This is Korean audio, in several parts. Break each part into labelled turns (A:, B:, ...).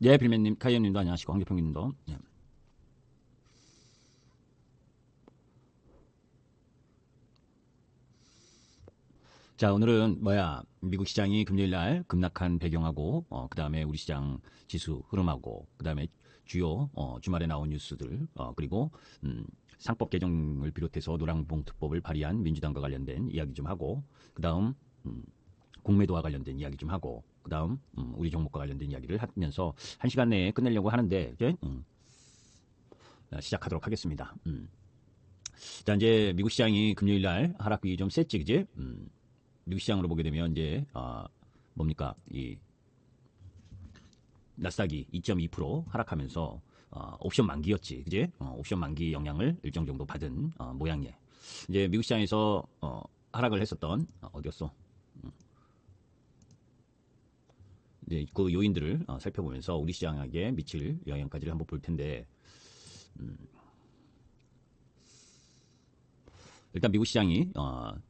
A: 네, 빌맨님, 카이언님도 안녕하시고, 황교평님도. 네. 자, 오늘은 미국 시장이 금요일 날 급락한 배경하고, 그 다음에 우리 시장 지수 흐름하고, 그 다음에 주요, 주말에 나온 뉴스들, 그리고, 상법 개정을 비롯해서 노란봉투법을 발의한 민주당과 관련된 이야기 좀 하고, 그 다음, 공매도와 관련된 이야기 좀 하고, 그 다음, 우리 종목과 관련된 이야기를 하면서 1시간 내에 끝내려고 하는데, 이제, 시작하도록 하겠습니다. 자, 이제 미국 시장이 금요일 날 하락이 좀 셌지, 그지? 미국 시장으로 보게 되면 이제 뭡니까 이 나스닥이 2.2% 하락하면서 옵션 만기였지, 그지? 옵션 만기 영향을 일정 정도 받은 모양이에요. 이제 미국 시장에서 하락을 했었던 어디였어? 이제 그 요인들을 살펴보면서 우리 시장에게 미칠 영향까지를 한번 볼 텐데, 일단 미국 시장이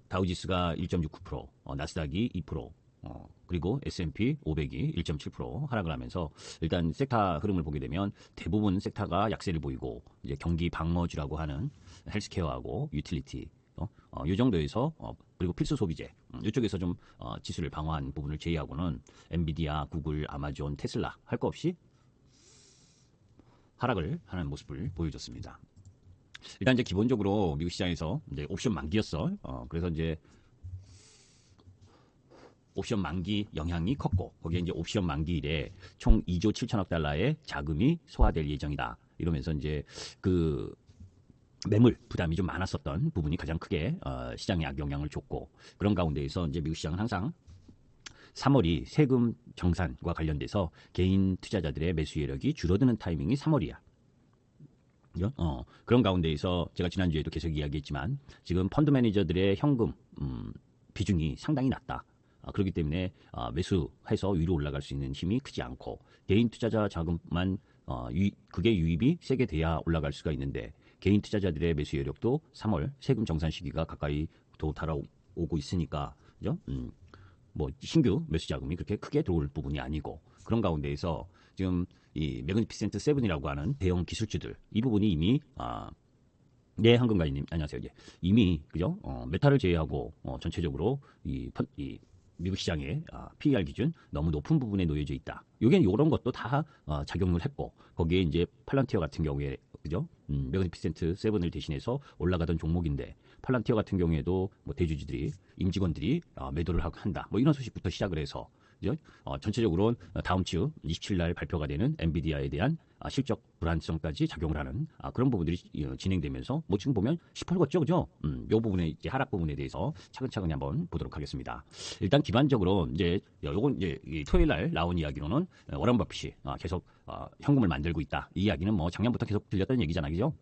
A: 다우지수가 1.69%, 나스닥이 2%, 그리고 S&P 500이 1.7% 하락을 하면서 일단 섹터 흐름을 보게 되면 대부분 섹터가 약세를 보이고 이제 경기 방어주라고 하는 헬스케어하고 유틸리티 이 정도에서 그리고 필수 소비재 이쪽에서 좀 지수를 방어한 부분을 제외하고는 엔비디아, 구글, 아마존, 테슬라 할 거 없이 하락을 하는 모습을 보여줬습니다. 일단 이제 기본적으로 미국 시장에서 이제 옵션 만기였어. 그래서 이제 옵션 만기 영향이 컸고 거기에 이제 옵션 만기일에 총 2조 7천억 달러의 자금이 소화될 예정이다. 이러면서 이제 그 매물 부담이 좀 많았었던 부분이 가장 크게 시장에 악영향을 줬고 그런 가운데에서 이제 미국 시장은 항상 3월이 세금 정산과 관련돼서 개인 투자자들의 매수 여력이 줄어드는 타이밍이 3월이야. 그런 가운데에서 제가 지난주에도 계속 이야기했지만 지금 펀드 매니저들의 현금 비중이 상당히 낮다. 그렇기 때문에 매수해서 위로 올라갈 수 있는 힘이 크지 않고 개인 투자자 자금만 그게 유입이 세게 돼야 올라갈 수가 있는데 개인 투자자들의 매수 여력도 3월 세금 정산 시기가 가까이 도 달아오고 있으니까 그죠? 뭐 신규 매수 자금이 그렇게 크게 들어올 부분이 아니고 그런 가운데에서 지금 이 매그니피센트 세븐이라고 하는 대형 기술주들 이 부분이 이미 네, 한금가이님 안녕하세요. 예. 이미 그죠? 메탈을 제외하고 전체적으로 이 미국 시장의 PER 기준 너무 높은 부분에 놓여져 있다. 요게 이런 것도 다 작용을 했고 거기에 이제 팔란티어 같은 경우에 그죠? 매그니피센트 세븐을 대신해서 올라가던 종목인데 팔란티어 같은 경우에도 뭐 대주주들이 임직원들이 매도를 한다. 뭐 이런 소식부터 시작을 해서 그죠? 전체적으로 다음 주 27일 날 발표가 되는 엔비디아에 대한 실적 불안성까지 작용을 하는 그런 부분들이 진행되면서 뭐 지금 보면 시뻘겋죠, 그죠? 요 부분에 이제 하락 부분에 대해서 차근차근히 한번 보도록 하겠습니다. 일단 기반적으로 이제 요건 이제 토요일 날 나온 이야기로는 워런 버핏이 계속 현금을 만들고 있다. 이 이야기는 뭐 작년부터 계속 들렸던 얘기잖아요, 그죠?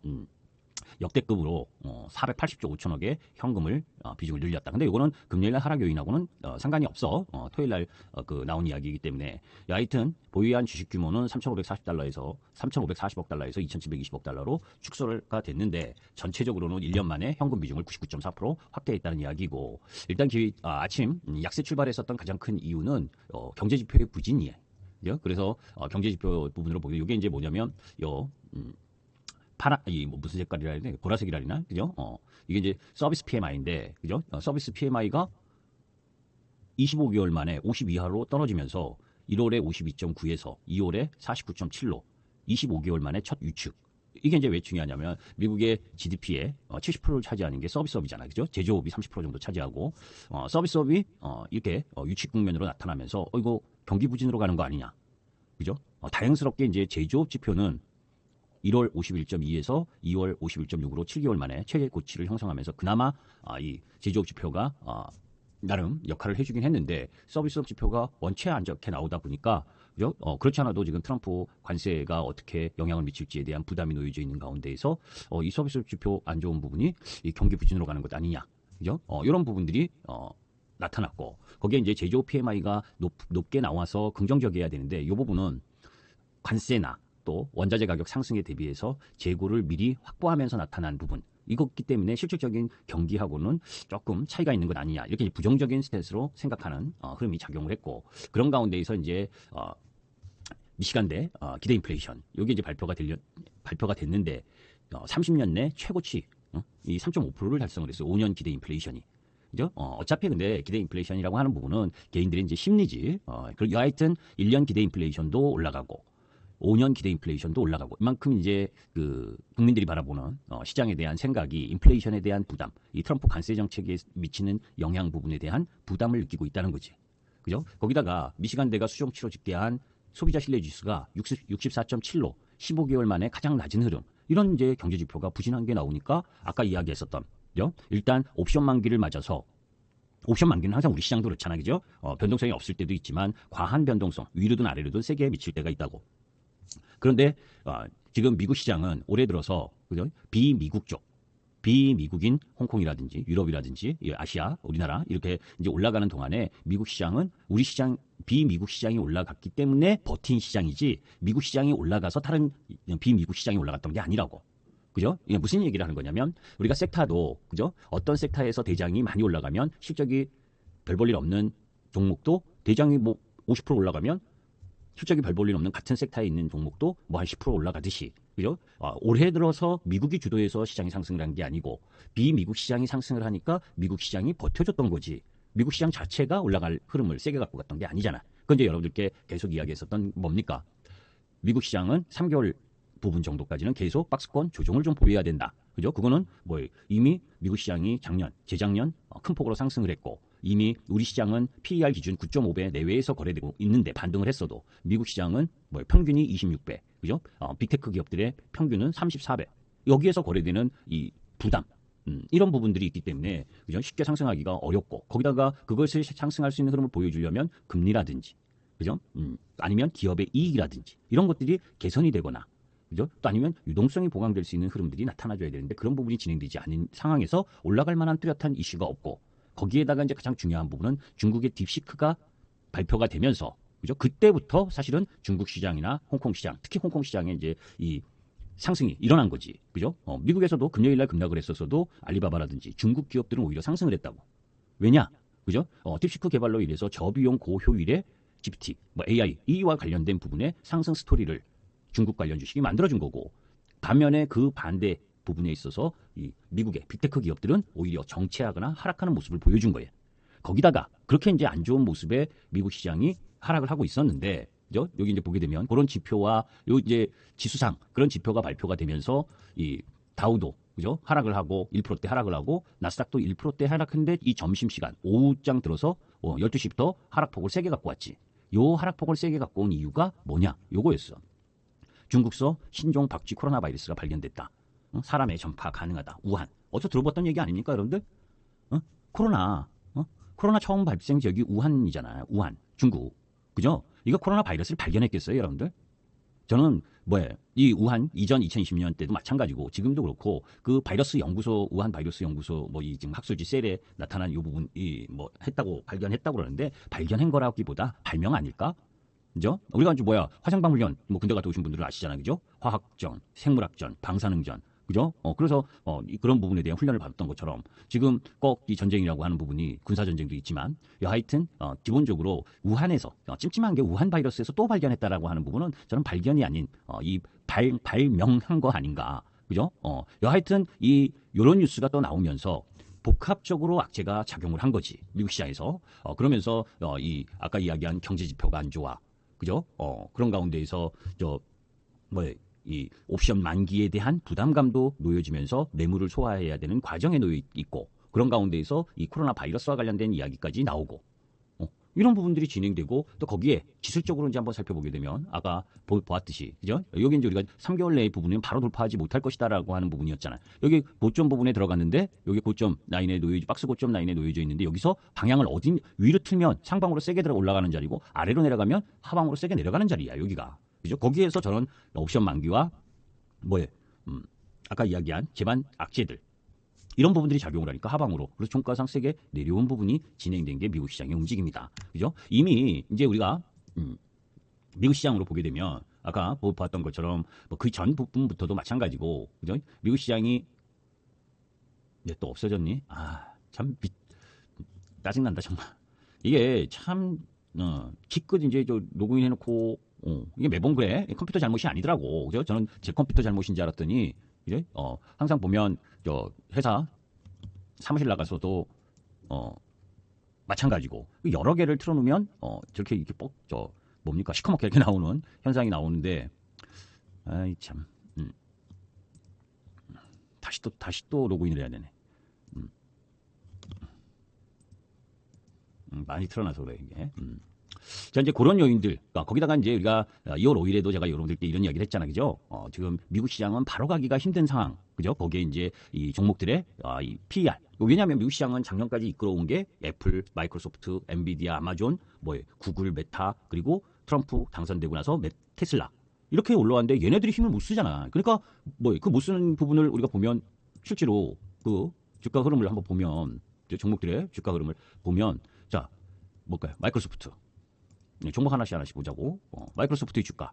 A: 역대급으로 480조 5천억의 현금을 비중을 늘렸다. 근데 이거는 금요일날 하락 요인하고는 상관이 없어. 토요일날 그 나온 이야기이기 때문에 하여튼 보유한 주식 규모는 3,540달러에서 3,540억 달러에서 2,720억 달러로 축소가 됐는데 전체적으로는 1년 만에 현금 비중을 99.4% 확대했다는 이야기고 일단 아침 약세 출발했었던 가장 큰 이유는 경제 지표의 부진이에요. 그래서 경제 지표 부분으로 보면 이게 이제 뭐냐면 뭐 무슨 색깔이라 해야 돼? 보라색이라 해야 되나? 그죠? 이게 이제 서비스 PMI인데, 그죠? 서비스 PMI가 25개월 만에 50 이하로 떨어지면서 1월에 52.9에서 2월에 49.7로 25개월 만에 첫 유축. 이게 이제 왜 중요하냐면 미국의 GDP의 70%를 차지하는 게 서비스업이잖아요. 그죠? 제조업이 30% 정도 차지하고 서비스업이 이렇게 유축 국면으로 나타나면서 이거 경기 부진으로 가는 거 아니냐. 그죠? 다행스럽게 이제 제조업 지표는 1월 51.2에서 2월 51.6으로 7개월 만에 최고치를 형성하면서 그나마 이 제조업 지표가 나름 역할을 해주긴 했는데 서비스업 지표가 원체 안 좋게 나오다 보니까 그죠? 그렇지 않아도 지금 트럼프 관세가 어떻게 영향을 미칠지에 대한 부담이 놓여져 있는 가운데에서 이 서비스업 지표 안 좋은 부분이 이 경기 부진으로 가는 것 아니냐, 그죠? 이런 부분들이 나타났고 거기에 이제 제조업 PMI가 높게 나와서 긍정적이어야 되는데 이 부분은 관세나 또 원자재 가격 상승에 대비해서 재고를 미리 확보하면서 나타난 부분 이것기 때문에 실질적인 경기하고는 조금 차이가 있는 것 아니냐 이렇게 부정적인 스탠스로 생각하는 흐름이 작용을 했고 그런 가운데에서 이제 미시간대 기대 인플레이션 이게 이제 발표가 됐는데 30년 내 최고치 이 3.5%를 달성을 했어요. 5년 기대 인플레이션이. 그죠? 어차피 근데 기대 인플레이션이라고 하는 부분은 개인들의 이제 심리지. 그리고 여하튼 1년 기대 인플레이션도 올라가고 5년 기대 인플레이션도 올라가고 이만큼 이제 그 국민들이 바라보는 시장에 대한 생각이 인플레이션에 대한 부담, 이 트럼프 관세 정책에 미치는 영향 부분에 대한 부담을 느끼고 있다는 거지. 그죠? 거기다가 미시간대가 수종치로 집계한 소비자 신뢰 지수가 64.7로 15개월 만에 가장 낮은 흐름. 이런 이제 경제 지표가 부진한 게 나오니까 아까 이야기했었던 그죠? 일단 옵션 만기를 맞아서 옵션 만기는 항상 우리 시장도 그렇잖아, 그죠? 변동성이 없을 때도 있지만 과한 변동성, 위로든 아래로든 세게 미칠 때가 있다고. 그런데 지금 미국 시장은 올해 들어서 그죠? 비미국 쪽, 비미국인 홍콩이라든지 유럽이라든지 아시아, 우리나라 이렇게 이제 올라가는 동안에 미국 시장은 우리 시장 비미국 시장이 올라갔기 때문에 버틴 시장이지 미국 시장이 올라가서 다른 비미국 시장이 올라갔던 게 아니라고. 그죠? 이게 무슨 얘기를 하는 거냐면 우리가 섹터도 그죠? 어떤 섹터에서 대장이 많이 올라가면 실적이 별 볼 일 없는 종목도 대장이 뭐 50% 올라가면 실적이 별 볼 일 없는 같은 섹터에 있는 종목도 뭐 한 10% 올라가듯이 그죠? 올해 들어서 미국이 주도해서 시장이 상승을 한 게 아니고 비미국 시장이 상승을 하니까 미국 시장이 버텨줬던 거지. 미국 시장 자체가 올라갈 흐름을 세게 갖고 갔던 게 아니잖아. 그건 이제 여러분들께 계속 이야기했었던 뭡니까? 미국 시장은 3개월 부분 정도까지는 계속 박스권 조정을 좀 보여야 된다. 그죠? 그거는 뭐 이미 미국 시장이 작년, 재작년 큰 폭으로 상승을 했고 이미 우리 시장은 PER 기준 9.5배 내외에서 거래되고 있는데 반등을 했어도 미국 시장은 뭐 평균이 26배, 그죠? 빅테크 기업들의 평균은 34배. 여기에서 거래되는 이 부담, 이런 부분들이 있기 때문에 그죠? 쉽게 상승하기가 어렵고 거기다가 그것을 상승할 수 있는 흐름을 보여주려면 금리라든지, 그죠? 아니면 기업의 이익이라든지 이런 것들이 개선이 되거나 그죠? 또 아니면 유동성이 보강될 수 있는 흐름들이 나타나줘야 되는데 그런 부분이 진행되지 않은 상황에서 올라갈 만한 뚜렷한 이슈가 없고 거기에다가 이제 가장 중요한 부분은 중국의 딥시크가 발표가 되면서 그죠? 그때부터 사실은 중국 시장이나 홍콩 시장, 특히 홍콩 시장에 이제 이 상승이 일어난 거지. 그죠? 미국에서도 금요일 날 급락을 했었어도 알리바바라든지 중국 기업들은 오히려 상승을 했다고. 왜냐? 그죠? 딥시크 개발로 인해서 저비용 고효율의 GPT, 뭐 AI, 이와 관련된 부분의 상승 스토리를 중국 관련 주식이 만들어준 거고 반면에 그 반대 부분에 있어서 이 미국의 빅테크 기업들은 오히려 정체하거나 하락하는 모습을 보여준 거예요. 거기다가 그렇게 이제 안 좋은 모습에 미국 시장이 하락을 하고 있었는데 그죠? 여기 이제 보게 되면 그런 지표와 요 이제 지수상 그런 지표가 발표가 되면서 이 다우도 그죠? 하락을 하고 1%대 하락을 하고 나스닥도 1%대 하락했는데 이 점심시간 오후장 들어서 12시부터 하락폭을 세게 갖고 왔지. 요 하락폭을 세게 갖고 온 이유가 뭐냐? 요거였어. 중국서 신종 박쥐 코로나 바이러스가 발견됐다. 사람의 전파 가능하다. 우한. 어디서 들어봤던 얘기 아닙니까, 여러분들? 코로나. 코로나 처음 발생 지역이 우한이잖아요. 우한. 중국. 그죠? 이거 코로나 바이러스를 발견했겠어요, 여러분들? 저는 이 우한 이전 2020년 때도 마찬가지고 지금도 그렇고 그 바이러스 연구소 우한 바이러스 연구소 이 지금 학술지 셀에 나타난 이 부분 발견했다고 그러는데 발견한 거라기보다 발명 아닐까? 그죠? 우리가 이제 화생방물련 군대 갔다 오신 분들은 아시잖아요, 그죠? 화학전, 생물학전, 방사능전, 그죠? 그래서 그런 부분에 대한 훈련을 받았던 것처럼 지금 꼭 이 전쟁이라고 하는 부분이 군사 전쟁도 있지만 하여튼 기본적으로 우한에서 찜찜한 게 우한 바이러스에서 또 발견했다라고 하는 부분은 저는 발견이 아닌 이 발명한 거 아닌가, 그죠? 하여튼 요런 뉴스가 또 나오면서. 복합적으로 악재가 작용을 한 거지 미국 시장에서 그러면서 아까 이야기한 경제 지표가 안 좋아. 그죠? 그런 가운데에서 이 옵션 만기에 대한 부담감도 놓여지면서 매물을 소화해야 되는 과정에 놓여 있고 그런 가운데에서 이 코로나 바이러스와 관련된 이야기까지 나오고 이런 부분들이 진행되고 또 거기에 기술적으로 이제 한번 살펴보게 되면 아까 보았듯이 그죠? 여기 이제 우리가 3개월 내의 부분은 바로 돌파하지 못할 것이다라고 하는 부분이었잖아요. 여기 고점 부분에 들어갔는데 여기 고점 라인에 박스 고점 라인에 놓여져 있는데 여기서 방향을 위로 틀면 상방으로 세게 들어 올라가는 자리고 아래로 내려가면 하방으로 세게 내려가는 자리야 여기가. 그죠? 거기에서 저런 옵션 만기와 아까 이야기한 제반 악재들 이런 부분들이 작용을 하니까 하방으로 그래서 종가상 세게 내려온 부분이 진행된 게 미국 시장의 움직임이다. 그죠? 이미 이제 우리가 미국 시장으로 보게 되면 아까 봤던 것처럼 그 전 부분부터도 마찬가지고 그죠? 미국 시장이 또 없어졌니? 참 짜증난다 정말. 이게 참 기껏 이제 저 로그인 해놓고 이게 매번 그래. 컴퓨터 잘못이 아니더라고. 그죠? 저는 제 컴퓨터 잘못인 줄 알았더니, 그죠? 항상 보면, 회사 사무실 나가서도, 마찬가지고. 여러 개를 틀어놓으면, 저렇게 이렇게 뭡니까? 시커멓게 이렇게 나오는 현상이 나오는데, 아이, 참. 다시 또 로그인을 해야 되네. 많이 틀어놔서 그래, 이게. 자, 이제 그런 요인들. 거기다가 이제 우리가 2월 5일에도 제가 여러분들께 이런 이야기를 했잖아. 그죠? 지금 미국 시장은 바로 가기가 힘든 상황. 그죠? 거기에 이제 이 종목들의 이 PER. 왜냐하면 미국 시장은 작년까지 이끌어온 게 애플, 마이크로소프트, 엔비디아, 아마존, 구글, 메타, 그리고 트럼프 당선되고 나서 테슬라. 이렇게 올라왔는데 얘네들이 힘을 못 쓰잖아. 그러니까 그 못 쓰는 부분을 우리가 보면 실제로 그 주가 흐름을 한번 보면 종목들의 주가 흐름을 보면 자, 뭘까요? 마이크로소프트. 종목 하나씩 보자고. 마이크로소프트의 주가.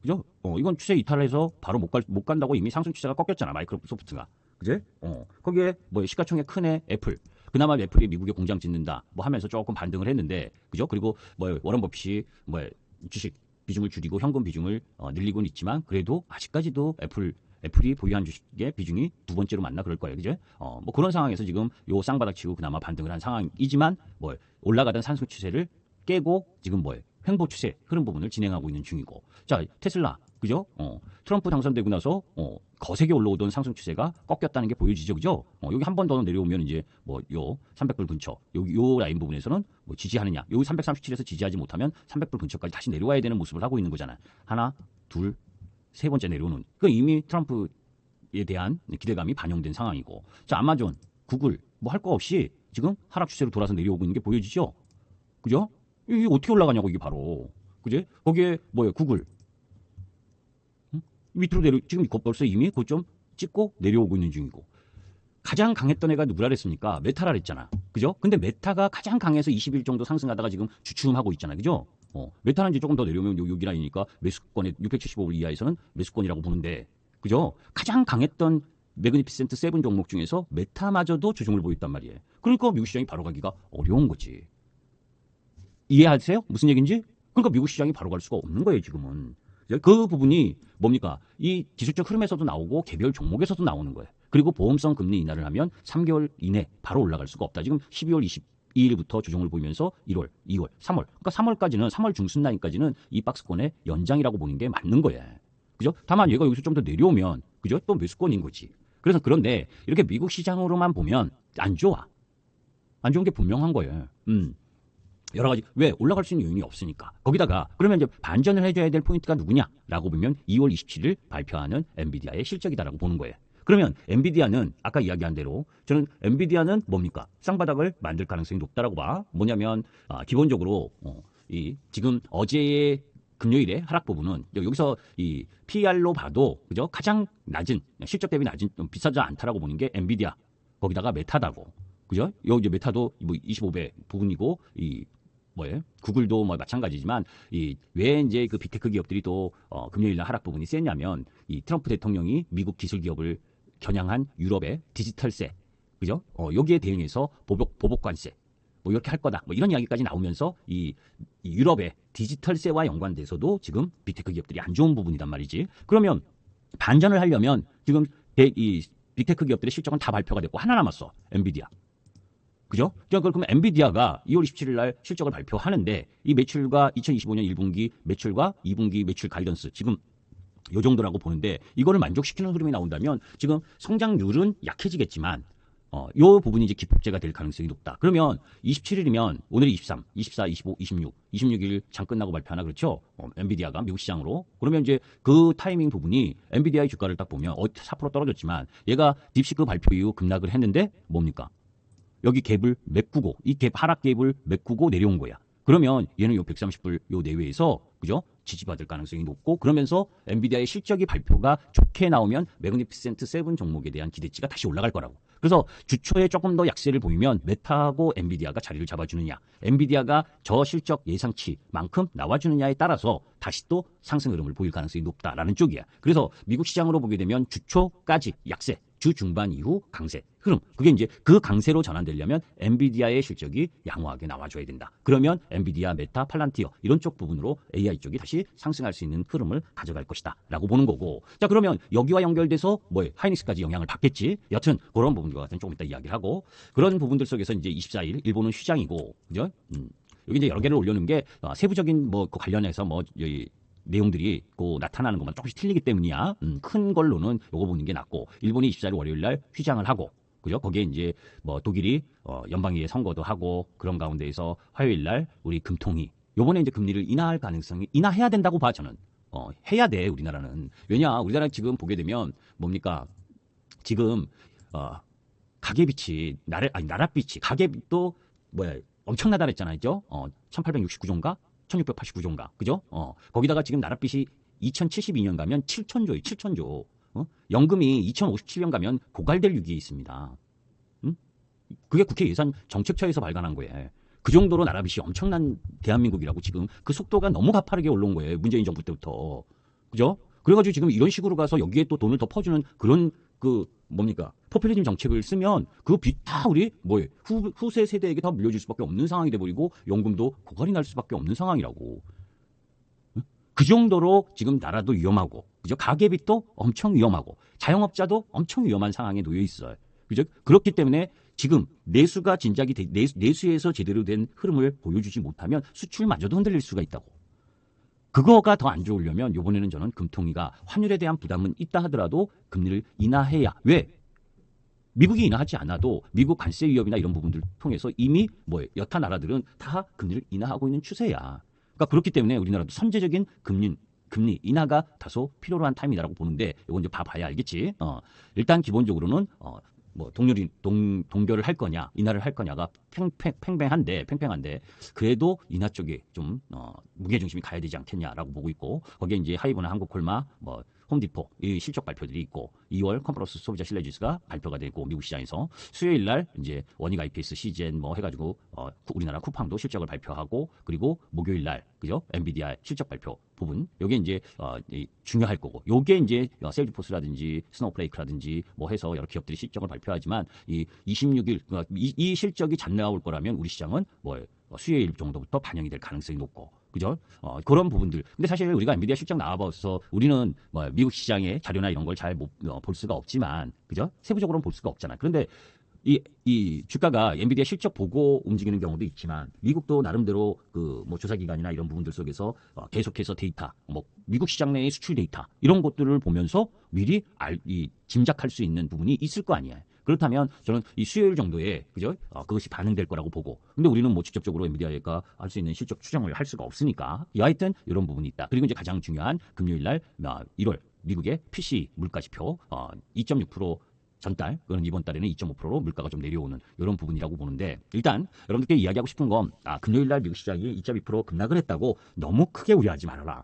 A: 그죠? 이건 추세 이탈해서 바로 못 간다고 이미 상승 추세가 꺾였잖아. 마이크로소프트가. 그제? 거기에 시가총액 큰 애 애플. 그나마 애플이 미국에 공장 짓는다. 하면서 조금 반등을 했는데. 그죠? 그리고 워런 버핏이 주식 비중을 줄이고 현금 비중을 늘리고는 있지만 그래도 아직까지도 애플이 보유한 주식의 비중이 두 번째로 맞나 그럴 거예요. 그죠? 그런 상황에서 지금 요 쌍바닥 치고 그나마 반등을 한 상황이지만 올라가던 상승 추세를 깨고 지금 횡보 추세 흐름 부분을 진행하고 있는 중이고. 자, 테슬라. 그죠? 트럼프 당선되고 나서 거세게 올라오던 상승 추세가 꺾였다는 게 보여지죠. 그죠? 여기 한 번 더 내려오면 이제 요 300불 근처 요 라인 부분에서는 지지하느냐. 요 337에서 지지하지 못하면 300불 근처까지 다시 내려와야 되는 모습을 하고 있는 거잖아요. 하나, 둘, 세 번째 내려오는. 그 이미 트럼프에 대한 기대감이 반영된 상황이고. 자, 아마존, 구글 할 거 없이 지금 하락 추세로 돌아서 내려오고 있는 게 보여지죠. 그죠? 이게 어떻게 올라가냐고 이게 바로. 그제? 거기에 구글 밑으로 지금 벌써 이미 고점 찍고 내려오고 있는 중이고. 가장 강했던 애가 누구라 그랬습니까? 메타라 그랬잖아. 그죠? 근데 메타가 가장 강해서 20일 정도 상승하다가 지금 주춤하고 있잖아. 그죠? 메타는 이제 조금 더 내려오면 여기 라인이니까 매수권에 675불 이하에서는 매수권이라고 보는데. 그죠? 가장 강했던 매그니피센트 7 종목 중에서 메타마저도 조정을 보였단 말이에요. 그러니까 미국 시장이 바로 가기가 어려운 거지. 이해하세요? 무슨 얘기인지? 그러니까 미국 시장이 바로 갈 수가 없는 거예요, 지금은. 그 부분이 뭡니까? 이 기술적 흐름에서도 나오고 개별 종목에서도 나오는 거예요. 그리고 보험성 금리 인하를 하면 3개월 이내 바로 올라갈 수가 없다. 지금 12월 22일부터 조정을 보이면서 1월, 2월, 3월. 그러니까 3월까지는 3월 중순 라인까지는 이 박스권의 연장이라고 보는 게 맞는 거예요. 그죠? 다만 얘가 여기서 좀 더 내려오면 그죠? 또 매수권인 거지. 그래서 그런데 이렇게 미국 시장으로만 보면 안 좋아. 안 좋은 게 분명한 거예요. 여러 가지 왜 올라갈 수 있는 요인이 없으니까. 거기다가 그러면 이제 반전을 해줘야 될 포인트가 누구냐라고 보면 2월 27일 발표하는 엔비디아의 실적이다라고 보는 거예요. 그러면 엔비디아는 아까 이야기한 대로 저는 엔비디아는 뭡니까? 쌍바닥을 만들 가능성이 높다라고 봐. 뭐냐면 기본적으로 지금 어제의 금요일에 하락 부분은 여기서 이 PR로 봐도 그죠? 가장 낮은 실적 대비 낮은 좀 비싸지 않다라고 보는 게 엔비디아. 거기다가 메타다고. 그죠? 여기 메타도 25배 부분이고 구글도 마찬가지지만 왜 이제 그 빅테크 기업들이 또 금요일 날 하락 부분이 세냐면 이 트럼프 대통령이 미국 기술 기업을 겨냥한 유럽의 디지털세, 그죠? 여기에 대응해서 보복관세 이렇게 할 거다. 이런 이야기까지 나오면서 이 유럽의 디지털세와 연관돼서도 지금 빅테크 기업들이 안 좋은 부분이란 말이지. 그러면 반전을 하려면 지금 이 빅테크 기업들의 실적은 다 발표가 됐고 하나 남았어. 엔비디아. 그죠? 그러면 엔비디아가 2월 27일 날 실적을 발표하는데 이 매출과 2025년 1분기 매출과 2분기 매출 가이던스 지금 요 정도라고 보는데 이거를 만족시키는 흐름이 나온다면 지금 성장률은 약해지겠지만 요 부분이 이제 기폭제가 될 가능성이 높다. 그러면 27일이면 오늘이 23, 24, 25, 26일 장 끝나고 발표하나 그렇죠? 엔비디아가 미국 시장으로. 그러면 이제 그 타이밍 부분이 엔비디아의 주가를 딱 보면 4% 떨어졌지만 얘가 딥시크 발표 이후 급락을 했는데 뭡니까? 여기 갭을 메꾸고 이 갭 하락 갭을 메꾸고 내려온 거야. 그러면 얘는 요 130불 요 내외에서 그죠? 지지받을 가능성이 높고 그러면서 엔비디아의 실적이 발표가 좋게 나오면 매그니피센트 7 종목에 대한 기대치가 다시 올라갈 거라고. 그래서 주초에 조금 더 약세를 보이면 메타하고 엔비디아가 자리를 잡아주느냐, 엔비디아가 저 실적 예상치만큼 나와주느냐에 따라서 다시 또 상승 흐름을 보일 가능성이 높다라는 쪽이야. 그래서 미국 시장으로 보게 되면 주초까지 약세, 주 중반 이후 강세 흐름. 그게 이제 그 강세로 전환되려면 엔비디아의 실적이 양호하게 나와줘야 된다. 그러면 엔비디아, 메타, 팔란티어 이런 쪽 부분으로 AI 쪽이 다시 상승할 수 있는 흐름을 가져갈 것이다 라고 보는 거고, 자 그러면 여기와 연결돼서 하이닉스까지 영향을 받겠지. 여튼 그런 부분과 조금 이따 이야기를 하고, 그런 부분들 속에서 이제 24일 일본은 휴장이고, 그죠? 여기 이제 여러 개를 올려놓은 게 세부적인 그 관련해서 내용들이 나타나는 것만 조금씩 틀리기 때문이야. 큰 걸로는 요거 보는 게 낫고, 일본이 24일 월요일 날 휴장을 하고, 그죠? 거기에 이제 독일이 연방의회 선거도 하고, 그런 가운데에서 화요일 날 우리 금통위 요번에 이제 금리를 인하할 가능성이, 인하해야 된다고 봐 저는. 해야 돼 우리나라는. 왜냐, 우리나라 지금 보게 되면 뭡니까? 지금 가계빚이 나랏빚이 가계빚도 엄청나다 그랬잖아요. 1869조인가? 1689조인가? 그죠? 거기다가 지금 나랏빚이 2072년 가면 7천조예요. 7천조. 연금이 2057년 가면 고갈될 위기에 있습니다. 그게 국회 예산 정책처에서 발간한 거예요. 그 정도로 나라빚이 엄청난 대한민국이라고. 지금 그 속도가 너무 가파르게 올라온 거예요. 문재인 정부 때부터. 그죠? 그래가지고 지금 이런 식으로 가서 여기에 또 돈을 더 퍼주는 그런 포퓰리즘 정책을 쓰면 그 빚 다 우리 후세 세대에게 다 물려줄 수밖에 없는 상황이 돼버리고, 연금도 고갈이 날 수밖에 없는 상황이라고. 그 정도로 지금 나라도 위험하고, 그죠? 가계빚도 엄청 위험하고, 자영업자도 엄청 위험한 상황에 놓여 있어요. 그죠? 그렇기 때문에 지금 내수가 진작이 내수에서 제대로 된 흐름을 보여주지 못하면 수출마저도 흔들릴 수가 있다고. 그거가 더 안 좋으려면 이번에는 저는 금통위가 환율에 대한 부담은 있다 하더라도 금리를 인하해야. 왜? 미국이 인하하지 않아도 미국 관세 위협이나 이런 부분들 통해서 이미 여타 나라들은 다 금리를 인하하고 있는 추세야. 그러니까 그렇기 때문에 우리나라도 선제적인 금리 인하가 다소 필요로 한 타임이라고 보는데, 이건 이제 봐야 알겠지. 일단 기본적으로는 동결을 할 거냐, 인하를 할 거냐가 팽팽한데 그래도 인하 쪽에 좀 무게 중심이 가야 되지 않겠냐라고 보고 있고, 거기에 이제 하이브나 한국콜마, 홈디포 이 실적 발표들이 있고, 2월 컨퍼런스 소비자 신뢰지수가 발표가 되고, 미국 시장에서 수요일 날 이제 원익 IPS, 시젠 해가지고 우리나라 쿠팡도 실적을 발표하고, 그리고 목요일 날 그죠? 엔비디아 실적 발표 부분, 요게 이제 중요할 거고, 요게 이제 세일즈포스라든지 스노우플레이크라든지 해서 여러 기업들이 실적을 발표하지만, 이 26일 이 실적이 잘 나올 거라면 우리 시장은 수요일 정도부터 반영이 될 가능성이 높고, 그죠? 그런 부분들. 근데 사실 우리가 엔비디아 실적 나와봐서 우리는 미국 시장의 자료나 이런 걸 잘 볼 수가 없지만, 그죠? 세부적으로는 볼 수가 없잖아. 그런데 이 주가가 엔비디아 실적 보고 움직이는 경우도 있지만, 미국도 나름대로 조사기관이나 이런 부분들 속에서 계속해서 데이터, 미국 시장 내의 수출 데이터 이런 것들을 보면서 미리 짐작할 수 있는 부분이 있을 거 아니야. 그렇다면 저는 이 수요일 정도에, 그죠? 그것이 반응될 거라고 보고. 근데 우리는 직접적으로 엔비디아가 할 수 있는 실적 추정을 할 수가 없으니까, 여하튼 이런 부분이 있다. 그리고 이제 가장 중요한 금요일 날 1월 미국의 PC 물가지표 2.6% 전달, 그건 이번 달에는 2.5%로 물가가 좀 내려오는 이런 부분이라고 보는데, 일단 여러분들께 이야기하고 싶은 건, 금요일 날 미국 시장이 2.2% 급락을 했다고 너무 크게 우려하지 말아라.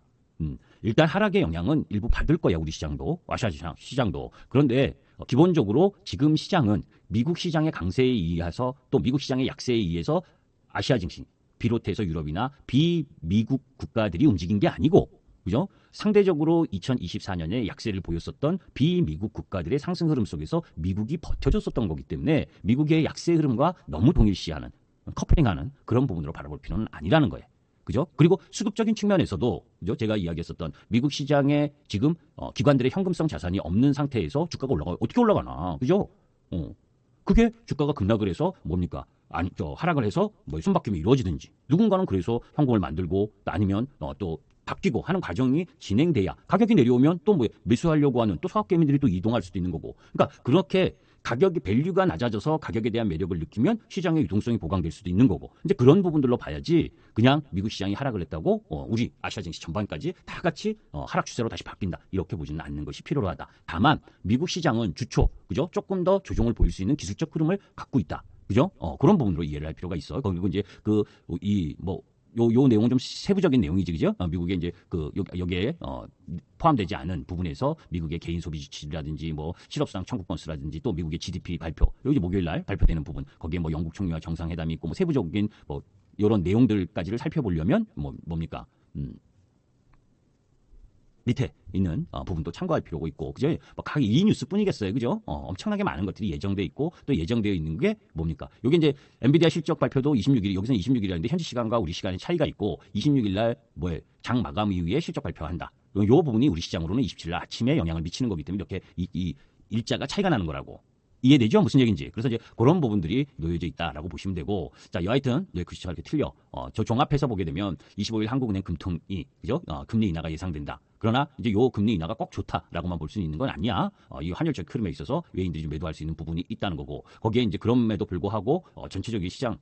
A: 일단 하락의 영향은 일부 받을 거야, 우리 시장도, 아시아 시장도. 그런데 기본적으로 지금 시장은 미국 시장의 강세에 의해서, 또 미국 시장의 약세에 의해서 아시아 증시 비롯해서 유럽이나 비미국 국가들이 움직인 게 아니고, 그죠? 상대적으로 2024년에 약세를 보였었던 비미국 국가들의 상승 흐름 속에서 미국이 버텨줬었던 거기 때문에, 미국의 약세 흐름과 너무 동일시하는, 커플링하는 그런 부분으로 바라볼 필요는 아니라는 거예요. 그죠? 그리고 수급적인 측면에서도, 그죠? 제가 이야기했었던 미국 시장에 지금 기관들의 현금성 자산이 없는 상태에서 주가가 어떻게 올라가나, 그죠? 그게 주가가 급락을 해서 하락을 해서 순바뀜이 이루어지든지, 누군가는 그래서 현금을 만들고, 아니면 또 바뀌고 하는 과정이 진행돼야, 가격이 내려오면 또 매수하려고 하는 또 서학개미들이 또 이동할 수도 있는 거고. 그러니까 그렇게 가격이 밸류가 낮아져서 가격에 대한 매력을 느끼면 시장의 유동성이 보강될 수도 있는 거고. 이제 그런 부분들로 봐야지, 그냥 미국 시장이 하락을 했다고 우리 아시아 증시 전반까지 다 같이 하락 추세로 다시 바뀐다, 이렇게 보지는 않는 것이 필요하다. 다만 미국 시장은 주초, 그죠? 조금 더 조정을 보일 수 있는 기술적 흐름을 갖고 있다, 그죠? 그런 부분으로 이해를 할 필요가 있어요. 그리고 이제 요 내용은 좀 세부적인 내용이지, 그죠? 미국의 이제 여기에 포함되지 않은 부분에서 미국의 개인 소비 지출이라든지 실업수당 청구 건수라든지, 또 미국의 GDP 발표, 여기 목요일 날 발표되는 부분, 거기에 영국 총리와 정상회담이 있고, 세부적인 이런 내용들까지를 살펴보려면 뭡니까? 밑에 있는 부분도 참고할 필요가 있고, 그죠? 각 이 뉴스뿐이겠어요, 그죠? 엄청나게 많은 것들이 예정돼 있고 또 예정되어 있는 게 뭡니까? 여기 이제 엔비디아 실적 발표도 26일, 여기서는 26일이라는데 현지 시간과 우리 시간의 차이가 있고 26일 날 장 마감 이후에 실적 발표한다. 요 부분이 우리 시장으로는 27일 날 아침에 영향을 미치는 거기 때문에 이렇게 이 일자가 차이가 나는 거라고. 이해되죠? 무슨 얘기인지. 그래서 이제 그런 부분들이 놓여져 있다라고 보시면 되고, 자, 여하튼 글씨가 이렇게 틀려. 저 종합해서 보게 되면 25일 한국은행 금통이, 그죠? 금리 인하가 예상된다. 그러나 이제 요 금리 인하가 꼭 좋다라고만 볼 수 있는 건 아니야. 이 환율적 흐름에 있어서 외인들이 좀 매도할 수 있는 부분이 있다는 거고, 거기에 이제 그럼에도 불구하고 전체적인 시장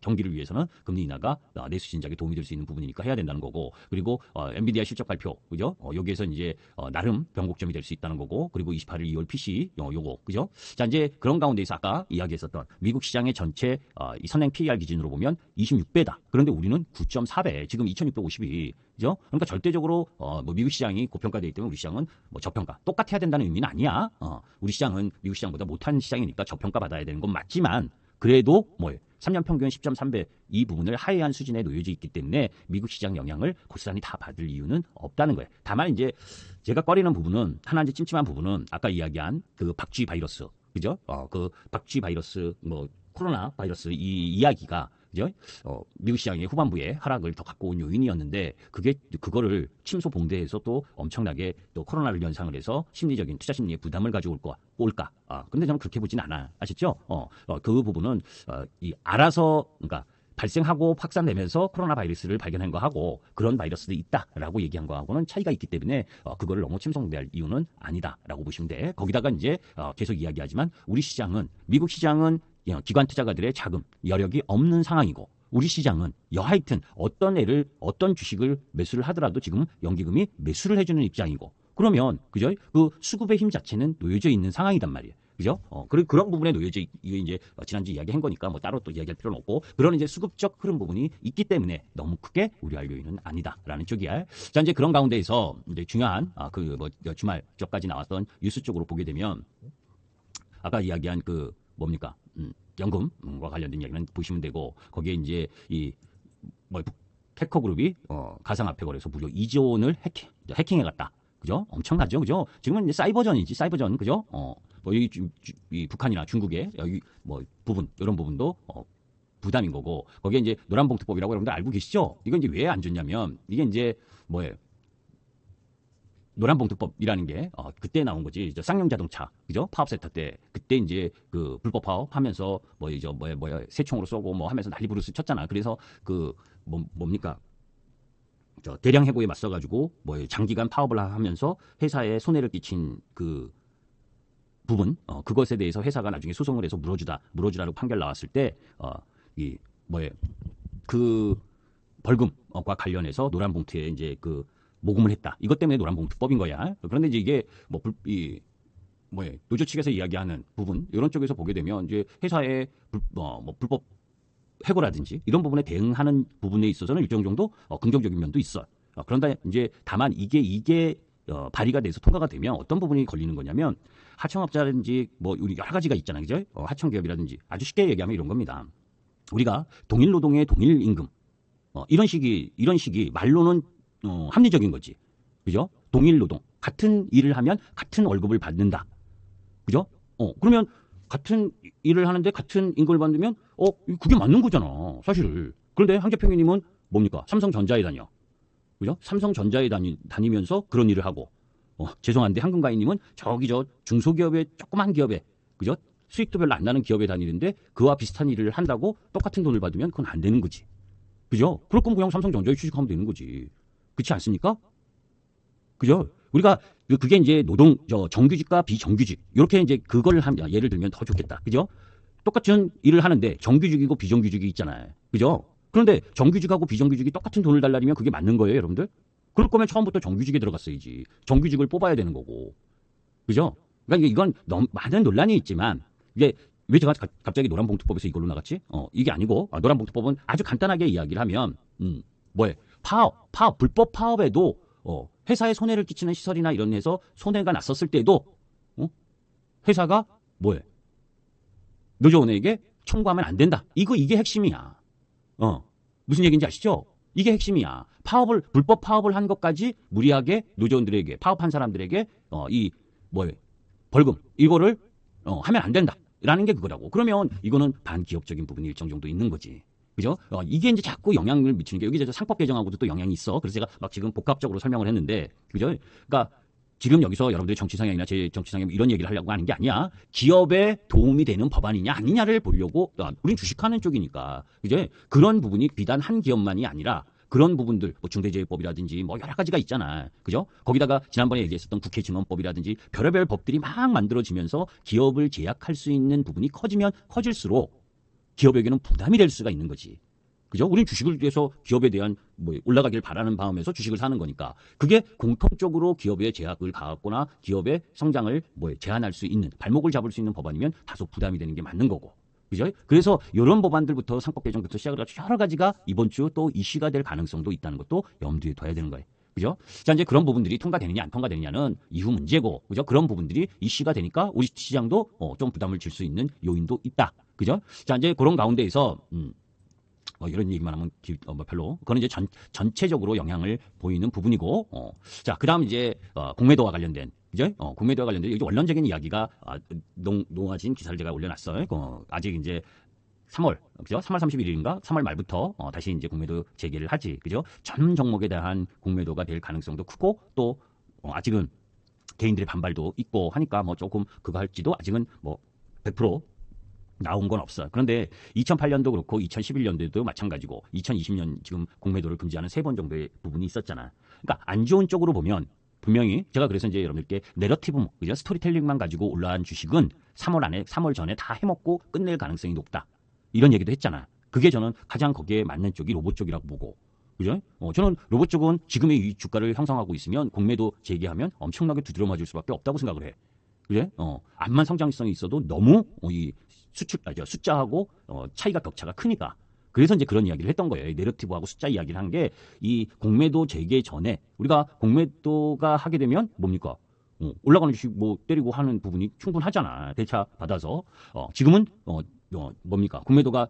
A: 경기를 위해서는 금리 인하가 내수 진작에 도움이 될 수 있는 부분이니까 해야 된다는 거고, 그리고 엔비디아 실적 발표, 그죠? 여기에서 이제 나름 변곡점이 될 수 있다는 거고, 그리고 28일 2월 PC 요거, 그죠? 자, 이제 그런 가운데에서 아까 이야기했었던 미국 시장의 전체 이 선행 PER 기준으로 보면 26배다. 그런데 우리는 9.4배, 지금 2,650이, 그죠? 그러니까 절대적으로 뭐 미국 시장이 고평가되기 때문에 우리 시장은 뭐 저평가 똑같아야 된다는 의미는 아니야. 우리 시장은 미국 시장보다 못한 시장이니까 저평가 받아야 되는 건 맞지만, 그래도 3년 평균 10.3배 이 부분을 하회한 수준에 놓여져 있기 때문에 미국 시장 영향을 고스란히 다 받을 이유는 없다는 거예요. 다만 이제 제가 꺼리는 부분은, 하나 이제 찜찜한 부분은 아까 이야기한 그 박쥐 바이러스, 그죠? 그 박쥐 바이러스, 코로나 바이러스 이 이야기가, 그죠? 미국 시장의 후반부에 하락을 더 갖고 온 요인이었는데, 그거를 침소 봉대해서 또 엄청나게 또 코로나를 연상을 해서 심리적인 투자 심리의 부담을 가지고 올까? 근데 저는 그렇게 보진 않아. 아시죠? 그 부분은 알아서, 그러니까 발생하고 확산되면서 코로나 바이러스를 발견한 거하고 그런 바이러스도 있다라고 얘기한 거하고는 차이가 있기 때문에 그거를 너무 침소봉대할 이유는 아니다라고 보시면 돼. 거기다가 이제 계속 이야기하지만 우리 시장은, 미국 시장은 기관 투자가들의 자금, 여력이 없는 상황이고, 우리 시장은 여하튼 어떤 주식을 매수를 하더라도 지금 연기금이 매수를 해주는 입장이고, 그러면 그죠? 그 수급의 힘 자체는 놓여져 있는 상황이단 말이에요. 그죠? 그리고 그런 부분에 놓여져, 이게 이제 지난주 이야기한 거니까 뭐 따로 또 이야기할 필요는 없고, 그런 이제 수급적 흐름 부분이 있기 때문에 너무 크게 우려할 요인은 아니다라는 쪽이야. 자, 이제 그런 가운데에서 이제 중요한 주말 저까지 나왔던 뉴스 쪽으로 보게 되면, 아까 이야기한 뭡니까? 연금과 관련된 이야기는 보시면 되고, 거기에 이제 테커그룹이 가상화폐 거래소 무려 2조 원을 해킹해갔다. 그죠? 엄청나죠, 그죠? 지금은 이제 사이버전이지, 사이버전, 그죠? 이 북한이나 중국의 여기 부분, 이런 부분도 부담인 거고, 거기에 이제 노란봉투법이라고 여러분들 알고 계시죠? 이건 이제 왜 안 좋냐면, 이게 이제 노란봉투법이라는 게 그때 나온 거지. 쌍용자동차, 그죠? 파업 세터 때, 그때 이제 그 불법 파업하면서 새총으로 쏘고 하면서 난리부르스 쳤잖아. 그래서 뭡니까? 대량 해고에 맞서가지고 장기간 파업을 하면서 회사에 손해를 끼친 그 부분, 그것에 대해서 회사가 나중에 소송을 해서 물어주라고 판결 나왔을 때 그 벌금과 관련해서 노란봉투에 이제 모금을 했다. 이것 때문에 노란봉투법인 거야. 그런데 이제 이게 노조 측에서 이야기하는 부분, 이런 쪽에서 보게 되면 이제 회사의 불법 해고라든지 이런 부분에 대응하는 부분에 있어서는 일정 정도 긍정적인 면도 있어. 그런데 이제 다만 이게 발의가 돼서 통과가 되면 어떤 부분이 걸리는 거냐면, 하청업자라든지 우리 여러 가지가 있잖아요, 그죠? 하청기업이라든지 아주 쉽게 얘기하면 이런 겁니다. 우리가 동일 노동의 동일 임금, 이런 식이 말로는 합리적인 거지, 그죠? 동일 노동, 같은 일을 하면 같은 월급을 받는다, 그죠? 그러면 같은 일을 하는데 같은 임금을 받으면 그게 맞는 거잖아, 사실. 그런데 한계평님은 뭡니까? 삼성전자에 다녀, 그죠? 삼성전자에 다니면서 그런 일을 하고, 죄송한데 한금가인님은 저 중소기업의 조그만 기업에, 그죠? 수익도 별로 안 나는 기업에 다니는데 그와 비슷한 일을 한다고 똑같은 돈을 받으면 그건 안 되는 거지, 그죠? 그럴 거면 그냥 삼성전자에 취직하면 되는 거지. 그렇지 않습니까? 그죠? 우리가 그게 이제 정규직과 비정규직, 이렇게 이제 그걸 예를 들면 더 좋겠다, 그죠? 똑같은 일을 하는데 정규직이고 비정규직이 있잖아요, 그죠? 그런데 정규직하고 비정규직이 똑같은 돈을 달라면 그게 맞는 거예요, 여러분들? 그럴 거면 처음부터 정규직에 들어갔어야지. 정규직을 뽑아야 되는 거고, 그죠? 그러니까 이건 너무 많은 논란이 있지만, 이게 왜 제가 갑자기 노란봉투법에서 이걸로 나갔지? 이게 아니고, 노란봉투법은 아주 간단하게 이야기를 하면 불법 파업에도 회사에 손해를 끼치는 시설이나 이런 데서 손해가 났었을 때도 회사가 노조원에게 청구하면 안 된다. 이게 핵심이야. 무슨 얘기인지 아시죠? 이게 핵심이야. 불법 파업을 한 것까지 무리하게 노조원들에게, 파업한 사람들에게 벌금 이거를 하면 안 된다라는 게 그거라고. 그러면 이거는 반기업적인 부분이 일정 정도 있는 거지. 그죠? 이게 이제 자꾸 영향을 미치는 게, 여기 이제 상법 개정하고도 또 영향이 있어. 그래서 제가 막 지금 복합적으로 설명을 했는데, 그죠? 그러니까 지금 여기서 여러분들이 정치 성향이나 제 정치 성향 이런 얘기를 하려고 하는 게 아니야. 기업에 도움이 되는 법안이냐 아니냐를 보려고. 우린 주식하는 쪽이니까. 그죠? 그런 부분이 비단 한 기업만이 아니라 그런 부분들, 뭐 중대재해법이라든지 뭐 여러 가지가 있잖아. 그죠? 거기다가 지난번에 얘기했었던 국회 증언법이라든지 별의별 법들이 막 만들어지면서 기업을 제약할 수 있는 부분이 커지면 커질수록 기업에게는 부담이 될 수가 있는 거지. 그죠? 우린 주식을 위해서 기업에 대한 올라가길 바라는 마음에서 주식을 사는 거니까, 그게 공통적으로 기업의 제약을 가하거나 기업의 성장을 제한할 수 있는, 발목을 잡을 수 있는 법안이면 다소 부담이 되는 게 맞는 거고. 그죠? 그래서 이런 법안들부터 상법 개정부터 시작을 해서 여러 가지가 이번 주 또 이슈가 될 가능성도 있다는 것도 염두에 둬야 되는 거예요. 그죠? 자, 이제 그런 부분들이 통과되느냐 안 통과되느냐는 이후 문제고, 그죠? 그런 부분들이 이슈가 되니까 우리 시장도 좀 부담을 줄 수 있는 요인도 있다. 그죠? 자, 이제 그런 가운데에서 이런 얘기만 하면 별로. 그거는 이제 전체적으로 영향을 보이는 부분이고, 자, 그다음 이제 공매도와 관련된, 그죠? 공매도와 관련된 이제 원론적인 이야기가 놓아진 기사를 제가 올려놨어요. 아직 이제 3월, 그죠? 3월 31일인가? 3월 말부터 다시 이제 공매도 재개를 하지, 그죠? 전 종목에 대한 공매도가 될 가능성도 크고, 또 아직은 개인들의 반발도 있고 하니까 조금 그거 할지도 아직은 100% 나온 건 없어요. 그런데 2008년도 그렇고 2011년도도 마찬가지고 2020년 지금 공매도를 금지하는 3번 정도의 부분이 있었잖아. 그러니까 안 좋은 쪽으로 보면 분명히 제가 그래서 이제 여러분들께 내러티브, 그죠? 스토리텔링만 가지고 올라간 주식은 3월 전에 다 해먹고 끝낼 가능성이 높다. 이런 얘기도 했잖아. 그게 저는 가장 거기에 맞는 쪽이 로봇 쪽이라고 보고. 그죠? 저는 로봇 쪽은 지금의 이 주가를 형성하고 있으면 공매도 재개하면 엄청나게 두드려 맞을 수밖에 없다고 생각을 해. 그래? 암만 성장성이 있어도 너무 이 숫자하고 차이가 격차가 크니까. 그래서 이제 그런 이야기를 했던 거예요. 내러티브하고 숫자 이야기를 한 게, 이 공매도 재개 전에 우리가 공매도가 하게 되면 뭡니까? 올라가는 주식 때리고 하는 부분이 충분하잖아. 대차 받아서. 지금은 뭡니까? 공매도가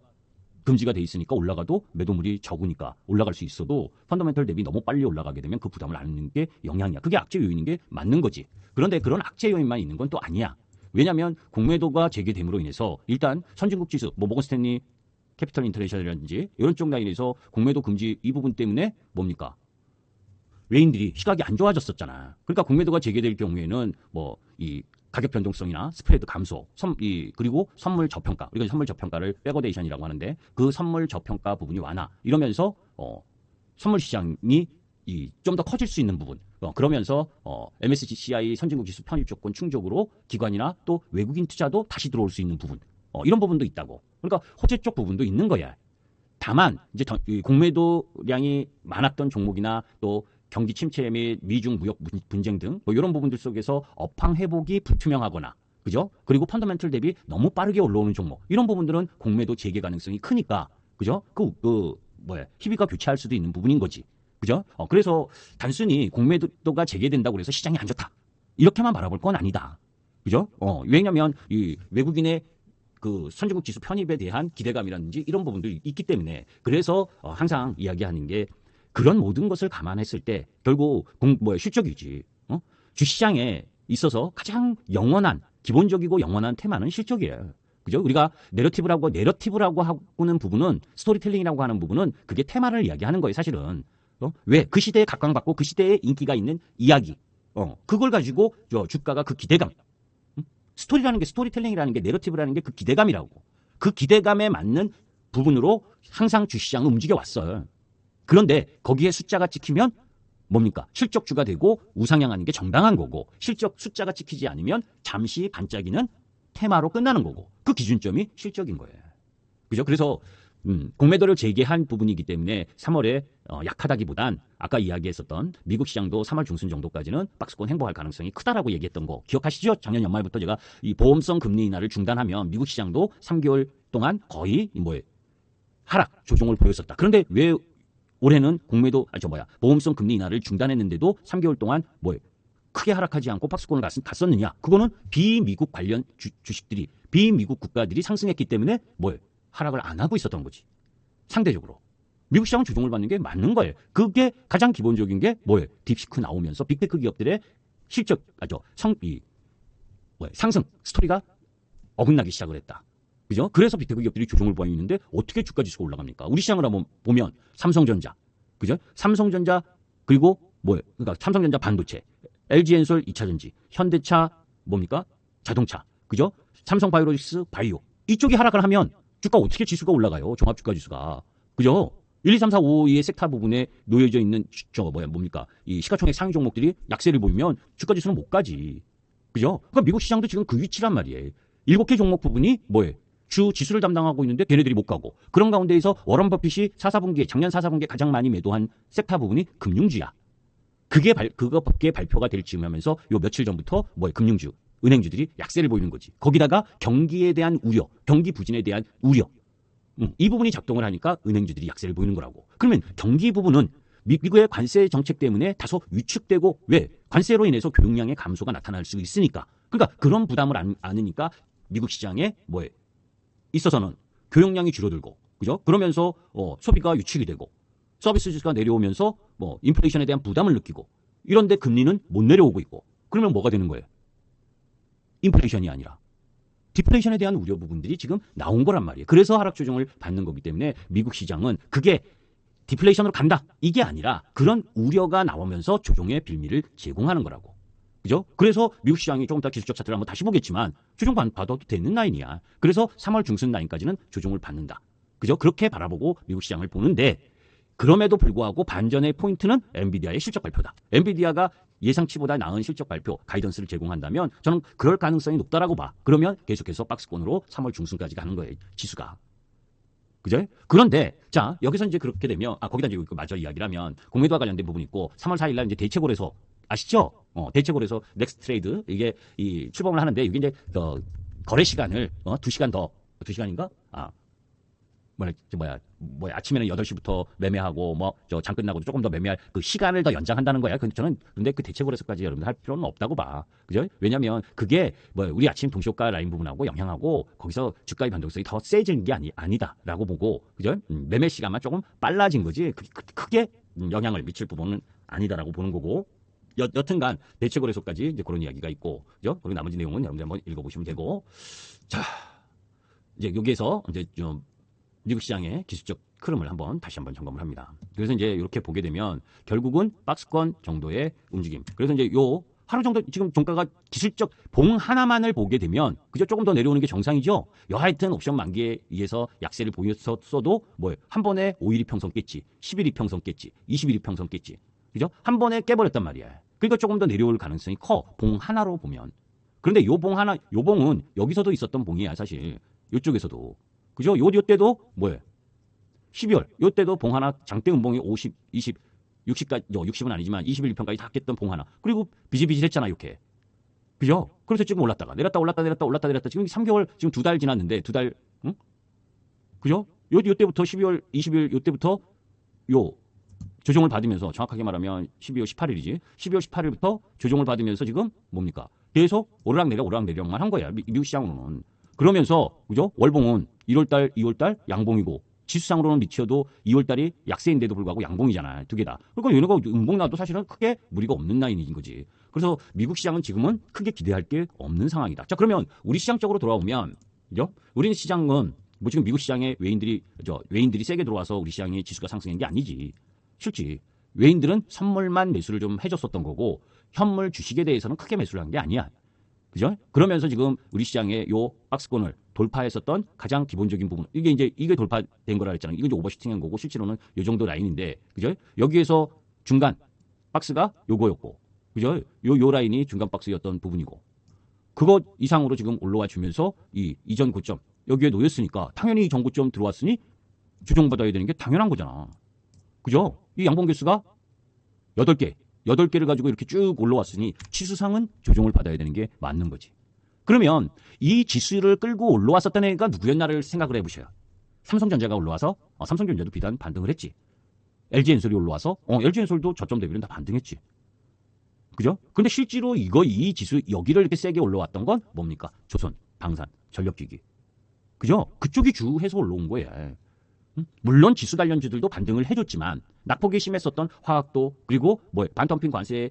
A: 금지가 돼 있으니까 올라가도 매도물이 적으니까 올라갈 수 있어도 펀더멘털 대비 너무 빨리 올라가게 되면 그 부담을 안는 게 영향이야. 그게 악재 요인인 게 맞는 거지. 그런데 그런 악재 요인만 있는 건 또 아니야. 왜냐하면 공매도가 재개됨으로 인해서 일단 선진국 지수, 모건스탠리 캐피털 인터내셔널이라든지 이런 쪽 라인에서 공매도 금지 이 부분 때문에 뭡니까? 외인들이 시각이 안 좋아졌었잖아. 그러니까 공매도가 재개될 경우에는 이 가격 변동성이나 스프레드 감소, 그리고 선물 저평가, 우리가 선물 저평가를 백어데이션이라고 하는데, 그 선물 저평가 부분이 완화, 이러면서 선물 시장이 좀 더 커질 수 있는 부분, 그러면서 MSCI 선진국 지수 편입 조건 충족으로 기관이나 또 외국인 투자도 다시 들어올 수 있는 부분, 이런 부분도 있다고. 그러니까 호재 쪽 부분도 있는 거야. 다만 이제 공매도량이 많았던 종목이나 또 경기 침체 및 미중 무역 분쟁 등 이런 부분들 속에서 업황 회복이 불투명하거나, 그죠? 그리고 펀더멘털 대비 너무 빠르게 올라오는 종목, 이런 부분들은 공매도 재개 가능성이 크니까, 그죠? 희비가 교차할 수도 있는 부분인 거지. 그죠? 그래서 단순히 공매도가 재개된다고 해서 시장이 안 좋다, 이렇게만 바라볼 건 아니다. 그죠? 왜냐면 이 외국인의 그 선진국 지수 편입에 대한 기대감이라든지 이런 부분들이 있기 때문에, 그래서 항상 이야기하는 게, 그런 모든 것을 감안했을 때 결국 실적이지. 주시장에 있어서 가장 영원한, 기본적이고 영원한 테마는 실적이에요. 그죠? 우리가 내러티브라고 하고는 부분은, 스토리텔링이라고 하는 부분은 그게 테마를 이야기하는 거예요, 사실은. 왜? 그 시대에 각광받고 그 시대에 인기가 있는 이야기. 그걸 가지고 주가가 그 기대감. 스토리텔링이라는 게, 내러티브라는 게 그 기대감이라고. 그 기대감에 맞는 부분으로 항상 주시장은 움직여 왔어요. 그런데 거기에 숫자가 찍히면 뭡니까? 실적주가 되고 우상향하는 게 정당한 거고, 실적 숫자가 찍히지 않으면 잠시 반짝이는 테마로 끝나는 거고, 그 기준점이 실적인 거예요. 그죠? 그래서 공매도를 재개한 부분이기 때문에 3월에 약하다기보단 아까 이야기했었던 미국 시장도 3월 중순 정도까지는 박스권 행보할 가능성이 크다라고 얘기했던 거 기억하시죠? 작년 연말부터 제가 이 보험성 금리 인하를 중단하면 미국 시장도 3개월 동안 거의 하락 조정을 보였었다. 그런데 왜 올해는 보험성 금리 인하를 중단했는데도 3개월 동안 크게 하락하지 않고 박스권을 갔었느냐? 그거는 비미국 관련 주식들이, 비미국 국가들이 상승했기 때문에 하락을 안 하고 있었던 거지. 상대적으로. 미국 시장은 조종을 받는 게 맞는 거예요. 그게 가장 기본적인 게 뭐예요? 딥시크 나오면서 빅테크 기업들의 실적, 상승 스토리가 어긋나기 시작을 했다. 그죠? 그래서 빅테크 기업들이 조종을 보이고 있는데 어떻게 주가 지수가 올라갑니까? 우리 시장을 한번 보면 삼성전자, 그죠? 삼성전자 그리고 뭐예요? 그러니까 삼성전자 반도체, LG엔솔 2차전지, 현대차 뭡니까? 자동차, 그죠? 삼성바이오로직스 바이오 이쪽이 하락을 하면 주가 어떻게 지수가 올라가요? 종합주가 지수가, 그죠? 1, 2, 3, 4, 5의 섹터 부분에 놓여져 있는 뭡니까? 이 시가총액 상위 종목들이 약세를 보이면 주가 지수는 못 가지. 그죠? 그러니까 미국 시장도 지금 그 위치란 말이에요. 7개 종목 부분이 뭐예요? 주 지수를 담당하고 있는데 걔네들이 못 가고, 그런 가운데에서 워런 버핏이 작년 4, 4분기에 가장 많이 매도한 섹터 부분이 금융주야. 그거밖에 발표가 될 즈음하면서 요 며칠 전부터 금융주, 은행주들이 약세를 보이는 거지. 거기다가 경기에 대한 우려, 경기 부진에 대한 우려, 이 부분이 작동을 하니까 은행주들이 약세를 보이는 거라고. 그러면 경기 부분은 미국의 관세 정책 때문에 다소 위축되고, 왜? 관세로 인해서 교육량의 감소가 나타날 수 있으니까. 그러니까 그런 부담을 안으니까 미국 시장에 있어서는 교육량이 줄어들고, 그죠? 그러면서 소비가 유축이 되고, 서비스 지수가 내려오면서 인플레이션에 대한 부담을 느끼고, 이런데 금리는 못 내려오고 있고, 그러면 뭐가 되는 거예요? 인플레이션이 아니라 디플레이션에 대한 우려 부분들이 지금 나온 거란 말이에요. 그래서 하락 조정을 받는 거기 때문에 미국 시장은 그게 디플레이션으로 간다, 이게 아니라 그런 우려가 나오면서 조정의 빌미를 제공하는 거라고. 그죠? 그래서 미국 시장이 조금 더 기술적 차트를 한번 다시 보겠지만 조정 받아도 되는 라인이야. 그래서 3월 중순 라인까지는 조정을 받는다. 그죠? 그렇게 바라보고 미국 시장을 보는데, 그럼에도 불구하고 반전의 포인트는 엔비디아의 실적 발표다. 엔비디아가 예상치보다 나은 실적 발표, 가이던스를 제공한다면 저는 그럴 가능성이 높다라고 봐. 그러면 계속해서 박스권으로 3월 중순까지 가는 거예요, 지수가. 그죠? 그런데 자, 여기서 이제 그렇게 되면 거기다 이제 마저 이야기를 하면 공매도와 관련된 부분이 있고, 3월 4일 날 이제 대체골에서 아시죠? 대체골에서 넥스트 트레이드 이게 출범을 하는데, 이게 이제 거래 시간을 2시간 더, 2시간인가? 아침에는 8시부터 매매하고 장 끝나고도 조금 더 매매할 그 시간을 더 연장한다는 거야. 저는 근데 그 대체골에서까지 여러분들 할 필요는 없다고 봐. 그죠? 왜냐면 그게 우리 아침 동시효과 라인 부분하고 영향하고 거기서 주가의 변동성이 더 세지는 게 아니다라고 보고, 그죠? 매매 시간만 조금 빨라진 거지 크게 영향을 미칠 부분은 아니다라고 보는 거고, 여튼간 대체거래소까지 이제 그런 이야기가 있고, 그죠? 그리고 나머지 내용은 여러분들 한번 읽어보시면 되고, 자, 이제 여기에서 이제 좀 미국 시장의 기술적 흐름을 다시 한번 점검을 합니다. 그래서 이제 이렇게 보게 되면 결국은 박스권 정도의 움직임. 그래서 이제 요 하루 정도 지금 종가가 기술적 봉 하나만을 보게 되면 그저 조금 더 내려오는 게 정상이죠. 여하튼 옵션 만기에 의해서 약세를 보였어도 한 번에 5일 이평선 깼지, 10일 이평선 깼지, 20일 이평선 깼지. 그죠? 한 번에 깨버렸단 말이야. 그러니까 조금 더 내려올 가능성이 커. 봉 하나로 보면. 그런데 요 봉은 여기서도 있었던 봉이야, 사실. 이쪽에서도. 그죠? 요때도 12월. 요때도 봉 하나, 장대 음봉이 50, 20, 60까지, 60은 아니지만 21, 2편까지 다 깼던 봉 하나. 그리고 비실비실했잖아, 이렇게. 그죠? 그래서 지금 올랐다가 내렸다. 지금 3개월, 지금 2달 지났는데, 2달, 응? 그죠? 요때부터 12월 20일, 요때부터 조정을 받으면서, 정확하게 말하면 12월 18일이지. 12월 18일부터 조정을 받으면서 지금 뭡니까? 계속 오르락내리락만 한 거야, 미국 시장으로는. 그러면서, 그죠? 월봉은 1월달, 2월달 양봉이고, 지수상으로는 미쳐도 2월달이 약세인데도 불구하고 양봉이잖아, 두 개 다. 그러니까 얘네가 음봉 나도 사실은 크게 무리가 없는 라인인 거지. 그래서 미국 시장은 지금은 크게 기대할 게 없는 상황이다. 자, 그러면 우리 시장 쪽으로 돌아오면, 그죠? 우리 시장은 지금 미국 시장에 외인들이 세게 들어와서 우리 시장의 지수가 상승한 게 아니지. 실제 외인들은 선물만 매수를 좀 해줬었던 거고, 현물 주식에 대해서는 크게 매수를 한 게 아니야. 그죠? 그러면서 지금 우리 시장의 요 박스권을 돌파했었던 가장 기본적인 부분, 이게 돌파된 거라 했잖아요. 이거 이제 오버슈팅한 거고, 실제로는 요 정도 라인인데, 그죠? 여기에서 중간 박스가 요거였고, 그죠? 요 라인이 중간 박스였던 부분이고, 그거 이상으로 지금 올라와 주면서 이 이전 고점 여기에 놓였으니까 당연히 이 전 고점 들어왔으니 조정받아야 되는 게 당연한 거잖아. 그죠? 이 양봉 개수가 8개를 가지고 이렇게 쭉 올라왔으니 지수상은 조정을 받아야 되는 게 맞는 거지. 그러면 이 지수를 끌고 올라왔었던 애가 누구였나를 생각을 해보셔요. 삼성전자가 올라와서 삼성전자도 비단 반등을 했지. LG엔솔이 올라와서 LG엔솔도 저점 대비는 다 반등했지. 그죠? 근데 실제로 이 지수 여기를 이렇게 세게 올라왔던 건 뭡니까? 조선, 방산, 전력기기. 그죠? 그쪽이 주해서 올라온 거예요. 물론 지수 관련주들도 반등을 해줬지만 낙폭이 심했었던 화학도 그리고 반덤핑 관세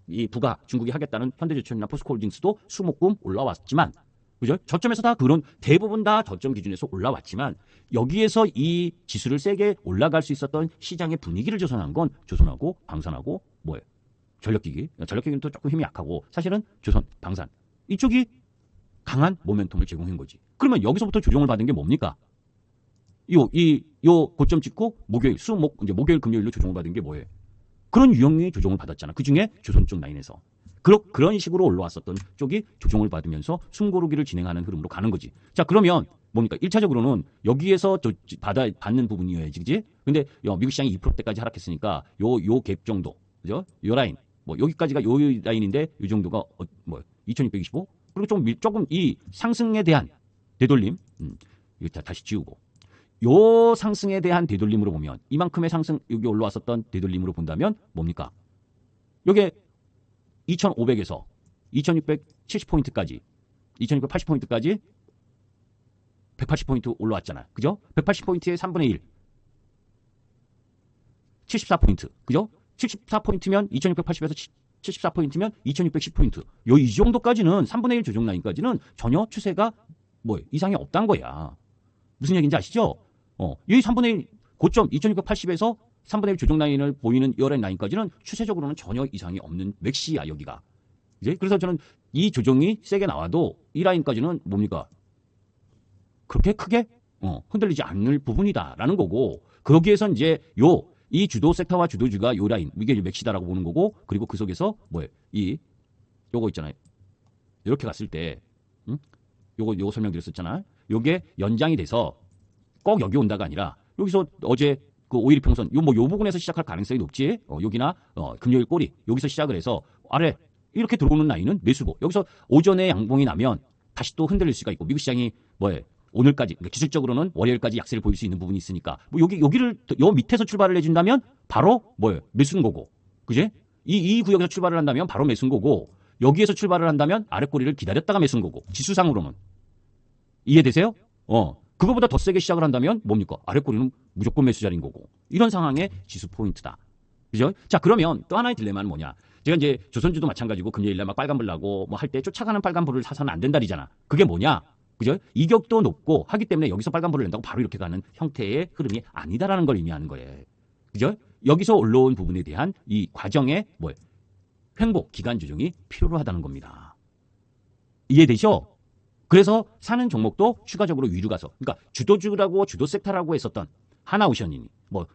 A: 이 부가 중국이 하겠다는 현대제철이나 포스코홀딩스도 수목금 올라왔지만 그죠? 저점에서 다 그런 대부분 다 저점 기준에서 올라왔지만 여기에서 이 지수를 세게 올라갈 수 있었던 시장의 분위기를 조성한 건 조선하고 방산하고 전력기기. 전력기기는 또 조금 힘이 약하고 사실은 조선, 방산 이쪽이 강한 모멘텀을 제공한 거지. 그러면 여기서부터 조정을 받은 게 뭡니까? 요 고점 찍고 목요일, 이제 목요일, 금요일로 조정을 받은 게 뭐예요? 그런 유형이 조정을 받았잖아. 그 중에 조선 쪽 라인에서. 그런 식으로 올라왔었던 쪽이 조정을 받으면서 숨고르기를 진행하는 흐름으로 가는 거지. 자, 그러면 뭡니까? 1차적으로는 여기에서 받는 부분이어야지, 그지? 근데 미국 시장이 2%대까지 하락했으니까 요 갭 정도, 그죠? 요 라인, 여기까지가 요 라인인데 요 정도가 2625? 그리고 조금 이 상승에 대한 되돌림, 이거 다시 지우고. 요 상승에 대한 되돌림으로 보면 이만큼의 상승 여기 올라왔었던 되돌림으로 본다면 뭡니까? 요게 2500에서 2670포인트까지 2680포인트까지 180포인트 올라왔잖아. 그죠? 180포인트의 3분의 1 74포인트. 그죠? 74포인트면 2680에서 74포인트면 2610포인트. 이 정도까지는 3분의 1 조정 라인까지는 전혀 추세가 이상이 없단 거야. 무슨 얘기인지 아시죠? 이 3분의 1 고점 2680에서 3분의 1 조정 라인을 보이는 이어라인 라인까지는 추세적으로는 전혀 이상이 없는 맥시야, 여기가. 이제 그래서 저는 이 조정이 세게 나와도 이 라인까지는 뭡니까? 그렇게 크게 흔들리지 않을 부분이다라는 거고, 거기에서 이제 이 주도 섹터와 주도주가 요 라인, 이게 맥시다라고 보는 거고, 그리고 그 속에서 요거 있잖아요. 이렇게 갔을 때, 요거 설명드렸었잖아. 요게 연장이 돼서 꼭 여기 온다가 아니라 여기서 어제 그 5일 평선 요 부분에서 시작할 가능성이 높지. 여기나 금요일 꼬리 여기서 시작을 해서 아래 이렇게 들어오는 라인은 매수고, 여기서 오전에 양봉이 나면 다시 또 흔들릴 수가 있고, 미국 시장이 오늘까지, 그러니까 기술적으로는 월요일까지 약세를 보일 수 있는 부분이 있으니까 여기를 요 밑에서 출발을 해준다면 바로 매수인 거고, 그지? 이 구역에서 출발을 한다면 바로 매수인 거고, 여기에서 출발을 한다면 아래 꼬리를 기다렸다가 매수인 거고, 지수상으로는 이해되세요? 그거보다 더 세게 시작을 한다면 뭡니까? 아래 꼬리는 무조건 매수 자리인 거고, 이런 상황의 지수 포인트다. 그죠? 자, 그러면 또 하나의 딜레마는 뭐냐? 제가 이제 조선주도 마찬가지고 금요일날 막 빨간불 나고 할 때 쫓아가는 빨간불을 사서는 안 된다리잖아. 그게 뭐냐? 그죠? 이격도 높고 하기 때문에 여기서 빨간불을 낸다고 바로 이렇게 가는 형태의 흐름이 아니다라는 걸 의미하는 거예요. 그죠? 여기서 올라온 부분에 대한 이 과정의 횡보, 기간 조정이 필요로 하다는 겁니다. 이해되죠? 그래서 사는 종목도 추가적으로 위로 가서, 그러니까 주도주라고 주도 섹터라고 했었던 하나오션이니,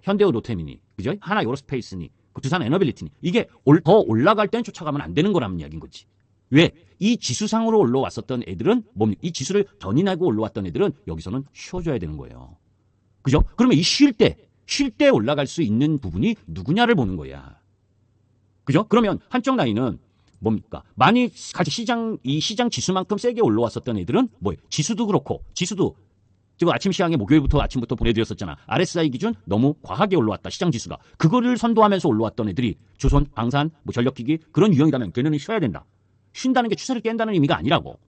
A: 현대로템이니, 그죠? 하나 요로스페이스니, 두산 에너빌리티니, 이게 더 올라갈 땐 쫓아가면 안 되는 거라는 이야기인 거지. 왜? 이 지수상으로 올라왔었던 애들은 이 지수를 견인하고 올라왔던 애들은 여기서는 쉬어줘야 되는 거예요. 그죠? 그러면 이 쉴 때 올라갈 수 있는 부분이 누구냐를 보는 거야. 그죠? 그러면 한쪽 라인은 뭡니까? 많이 이 시장 지수만큼 세게 올라왔었던 애들은 지수도 그렇고, 지수도 지금 아침 시황에 목요일부터 아침부터 보내드렸었잖아. RSI 기준 너무 과하게 올라왔다, 시장 지수가. 그거를 선도하면서 올라왔던 애들이 조선, 방산, 전력기기 그런 유형이라면 걔네는 쉬어야 된다. 쉰다는 게 추세를 깬다는 의미가 아니라고.